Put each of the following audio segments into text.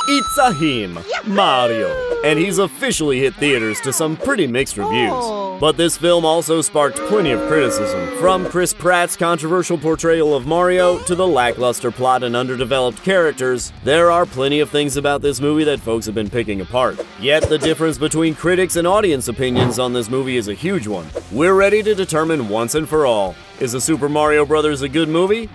It's a him, Mario, and he's officially hit theaters to some pretty mixed reviews. But this film also sparked plenty of criticism, from Christ Pratt's controversial portrayal of Mario to the lackluster plot and underdeveloped characters. There are plenty of things about this movie that folks have been picking apart. Yet the difference between critics and audience opinions on this movie is a huge one. We're ready to determine once and for all, is the Super Mario Bros. A good movie?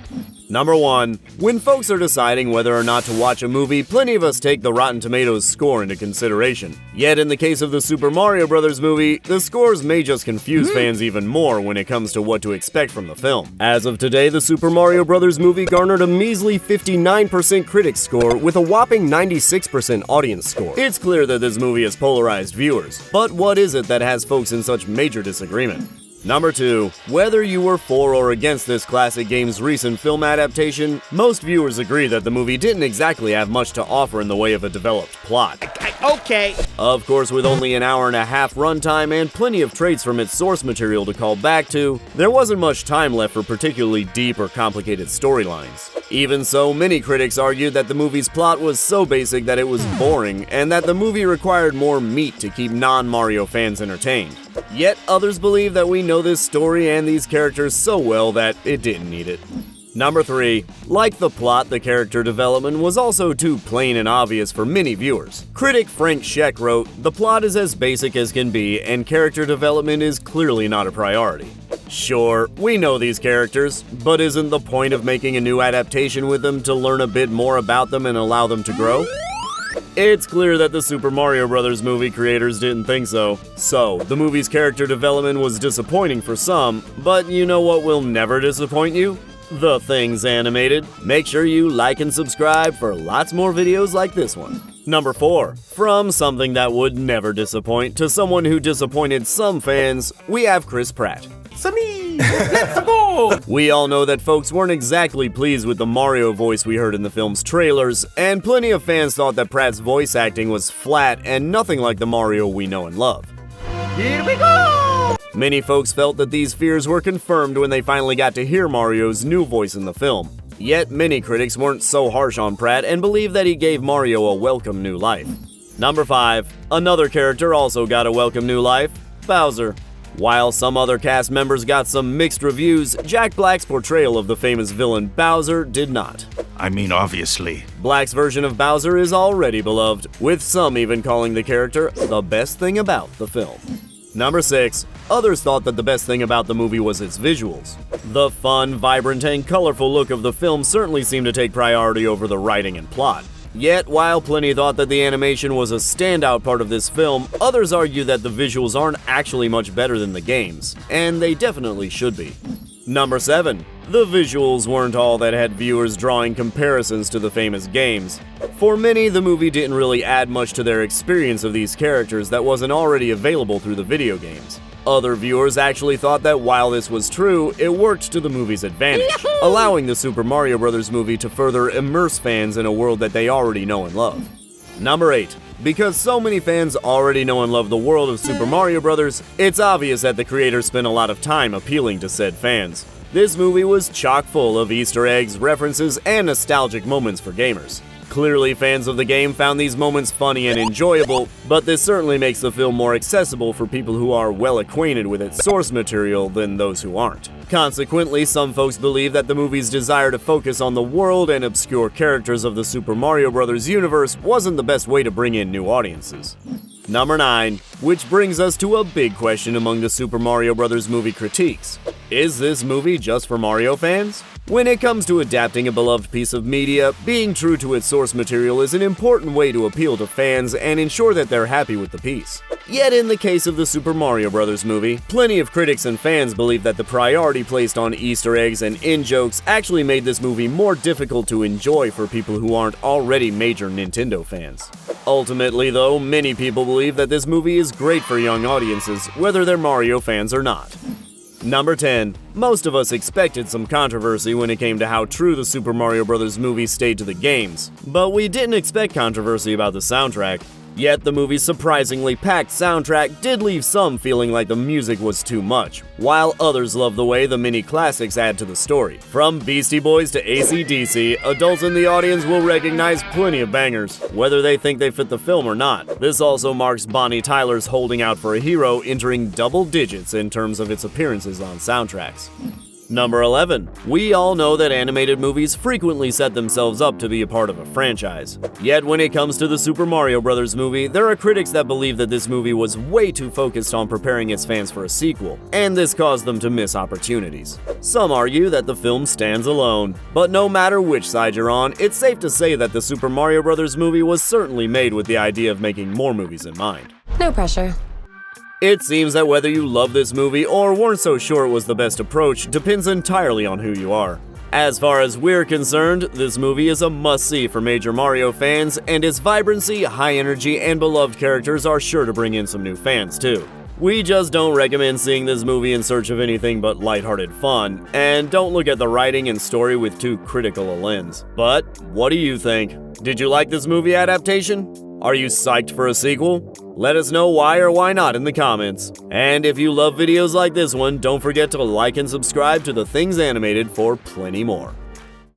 Number 1. When folks are deciding whether or not to watch a movie, plenty of us take the Rotten Tomatoes score into consideration. Yet in the case of the Super Mario Bros. Movie, the scores may just confuse fans even more when it comes to what to expect from the film. As of today, the Super Mario Bros. Movie garnered a measly 59% critic score with a whopping 96% audience score. It's clear that this movie has polarized viewers, but what is it that has folks in such major disagreement? Number 2. Whether you were for or against this classic game's recent film adaptation, most viewers agree that the movie didn't exactly have much to offer in the way of a developed plot. Okay. Of course, with only an hour and a half runtime and plenty of traits from its source material to call back to, there wasn't much time left for particularly deep or complicated storylines. Even so, many critics argued that the movie's plot was so basic that it was boring, and that the movie required more meat to keep non-Mario fans entertained. Yet others believe that we know this story and these characters so well that it didn't need it. Number 3. Like the plot, the character development was also too plain and obvious for many viewers. Critic Frank Scheck wrote, "The plot is as basic as can be, and character development is clearly not a priority." Sure, we know these characters, but isn't the point of making a new adaptation with them to learn a bit more about them and allow them to grow? It's clear that the Super Mario Bros. Movie creators didn't think so. So, the movie's character development was disappointing for some, but you know what will never disappoint you? The Things Animated. Make sure you like and subscribe for lots more videos like this one. Number 4. From something that would never disappoint to someone who disappointed some fans, we have Christ Pratt. Sammy, let's go! We all know that folks weren't exactly pleased with the Mario voice we heard in the film's trailers, and plenty of fans thought that Pratt's voice acting was flat and nothing like the Mario we know and love. Here we go! Many folks felt that these fears were confirmed when they finally got to hear Mario's new voice in the film. Yet many critics weren't so harsh on Pratt and believed that he gave Mario a welcome new life. Number 5. Another character also got a welcome new life, Bowser. While some other cast members got some mixed reviews, Jack Black's portrayal of the famous villain Bowser did not. I mean, obviously. Black's version of Bowser is already beloved, with some even calling the character the best thing about the film. Number 6. Others thought that the best thing about the movie was its visuals. The fun, vibrant, and colorful look of the film certainly seemed to take priority over the writing and plot. Yet, while plenty thought that the animation was a standout part of this film, others argue that the visuals aren't actually much better than the games, and they definitely should be. Number 7. The visuals weren't all that had viewers drawing comparisons to the famous games. For many, the movie didn't really add much to their experience of these characters that wasn't already available through the video games. Other viewers actually thought that while this was true, it worked to the movie's advantage, allowing the Super Mario Bros. Movie to further immerse fans in a world that they already know and love. Number 8. Because so many fans already know and love the world of Super Mario Bros., it's obvious that the creators spent a lot of time appealing to said fans. This movie was chock full of Easter eggs, references, and nostalgic moments for gamers. Clearly, fans of the game found these moments funny and enjoyable, but this certainly makes the film more accessible for people who are well acquainted with its source material than those who aren't. Consequently, some folks believe that the movie's desire to focus on the world and obscure characters of the Super Mario Bros. Universe wasn't the best way to bring in new audiences. Number 9, which brings us to a big question among the Super Mario Bros. Movie critiques. Is this movie just for Mario fans? When it comes to adapting a beloved piece of media, being true to its source material is an important way to appeal to fans and ensure that they're happy with the piece. Yet in the case of the Super Mario Bros. Movie, plenty of critics and fans believe that the priority placed on Easter eggs and in-jokes actually made this movie more difficult to enjoy for people who aren't already major Nintendo fans. Ultimately, though, many people believe that this movie is great for young audiences, whether they're Mario fans or not. Number 10. Most of us expected some controversy when it came to how true the Super Mario Bros. Movie stayed to the games, but we didn't expect controversy about the soundtrack. Yet the movie's surprisingly packed soundtrack did leave some feeling like the music was too much, while others loved the way the mini classics add to the story. From Beastie Boys to AC/DC, adults in the audience will recognize plenty of bangers, whether they think they fit the film or not. This also marks Bonnie Tyler's Holding Out for a Hero entering double digits in terms of its appearances on soundtracks. Number 11. We all know that animated movies frequently set themselves up to be a part of a franchise. Yet when it comes to the Super Mario Bros. Movie, there are critics that believe that this movie was way too focused on preparing its fans for a sequel, and this caused them to miss opportunities. Some argue that the film stands alone, but no matter which side you're on, it's safe to say that the Super Mario Bros. Movie was certainly made with the idea of making more movies in mind. No pressure. It seems that whether you love this movie or weren't so sure it was the best approach depends entirely on who you are. As far as we're concerned, this movie is a must-see for major Mario fans, and its vibrancy, high energy, and beloved characters are sure to bring in some new fans too. We just don't recommend seeing this movie in search of anything but lighthearted fun, and don't look at the writing and story with too critical a lens. But what do you think? Did you like this movie adaptation? Are you psyched for a sequel? Let us know why or why not in the comments. And if you love videos like this one, don't forget to like and subscribe to The Things Animated for plenty more.